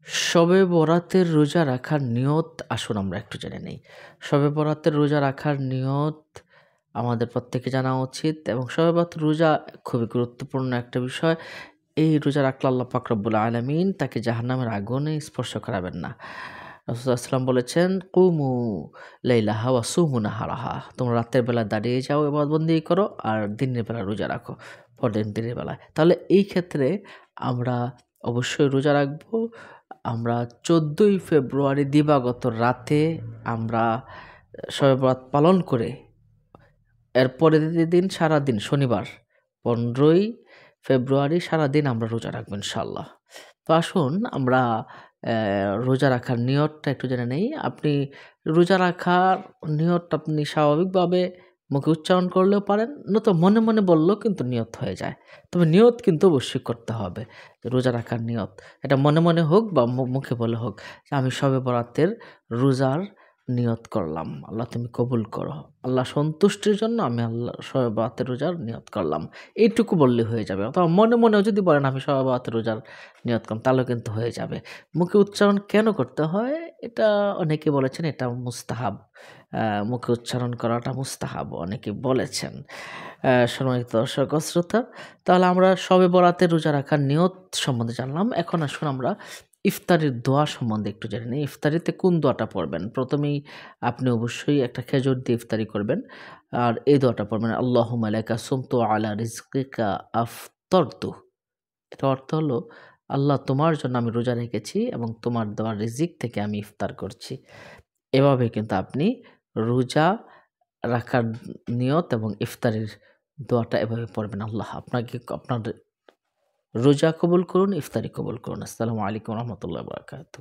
শবে বরাতের রোজা রাখার নিয়ত আসুন আমরা একটু জেনে নেই। শবে বরাতের রোজা রাখার নিয়ত আমাদের প্রত্যেকে জানা উচিত এবং শবে বরাতের রোজা খুবই গুরুত্বপূর্ণ একটা বিষয়। এই রোজা রাখলে আল্লাহ পাক রব্বুল আলামিন তাকে জাহান্নামের আগুনে স্পর্শ করাবেন না। রাসূল সাল্লাল্লাহু আলাইহি ওয়াসাল্লাম বলেছেন, "কুমু লাইলাহা ওয়া সুমু নাহারাহা।" তোমরা রাতের বেলা দাঁড়িয়ে যাও, ইবাদতবন্দি করো আর দিনের বেলা রোজা রাখো। পরদিন দিনের বেলায়। তাহলে এই ক্ষেত্রে আমরা অবশ্যই রোজা রাখবো। আমরা ১৪ই ফেব্রুয়ারি দিবাগত রাতে আমরা শবে বরাত পালন করে এর পরের দিন সারাদিন শনিবার ১৫ই ফেব্রুয়ারি সারাদিন আমরা রোজা রাখবো ইনশাআল্লাহ। তো আসুন আমরা রোজা রাখার নিয়তটা একটু জেনে নেই। আপনি রোজা রাখার নিয়ত আপনি স্বাভাবিকভাবে মুখে উচ্চারণ করলেও পারেন, নয়তো মনে, মনে বললেও কিন্তু নিয়ত হয়ে যায়। তবে নিয়ত কিন্তু অবশ্যই করতে হবে। রোজা রাখার নিয়ত। এটা মনে, মনে হোক বা মুখে বলে হোক যে আমি শবে বরাতের রোজার নিয়ত করলাম। আল্লাহ তুমি কবুল করো। আল্লাহ সন্তুষ্টির জন্য আমি শবে বরাতের রোজার নিয়ত করলাম। এইটুকু বললে হয়ে যাবে। অথবা মনে, মনেও যদি বলেন আমি শবে বরাতের রোজার নিয়ত করলাম তাহলেও কিন্তু হয়ে যাবে। মুখে উচ্চারণ কেন করতে হয়? এটা অনেকে বলেছেন এটা মুস্তাহাব। মুখে উচ্চারণ করাটা মুস্তাহাব অনেকে বলেছেন। সম্মানিত দর্শক ও শ্রোতা, তাহলে আমরা শবে বরাতের রোজা রাখার নিয়ত সম্বন্ধে জানলাম। এখন আসুন আমরা ইফতারির দোয়া সম্বন্ধে একটু জেনে নিই। ইফতারিতে কোন দোয়াটা পড়বেন? প্রথমেই আপনি অবশ্যই একটা খেজুর দিয়ে ইফতারি করবেন। আর এই দোয়াটা পড়বেন, আল্লাহুম্মা লাকা সুমতু আলা রিজকিকা আফতারতু। এটার অর্থ হলো, আল্লাহ তোমার জন্য আমি রোজা রেখেছি এবং তোমার দেওয়া রিজিক থেকে আমি ইফতার করছি। এভাবে কিন্তু আপনি রোজা রাখার নিয়ত এবং ইফতারির দোয়াটা এভাবে পড়বেন। আল্লাহ আপনাকে আপনার রোজা কবুল করুন, ইফতারি কবুল করুন। আসসালামু আলাইকুম ওয়া রাহমাতুল্লাহি ওয়া বারাকাতুহু।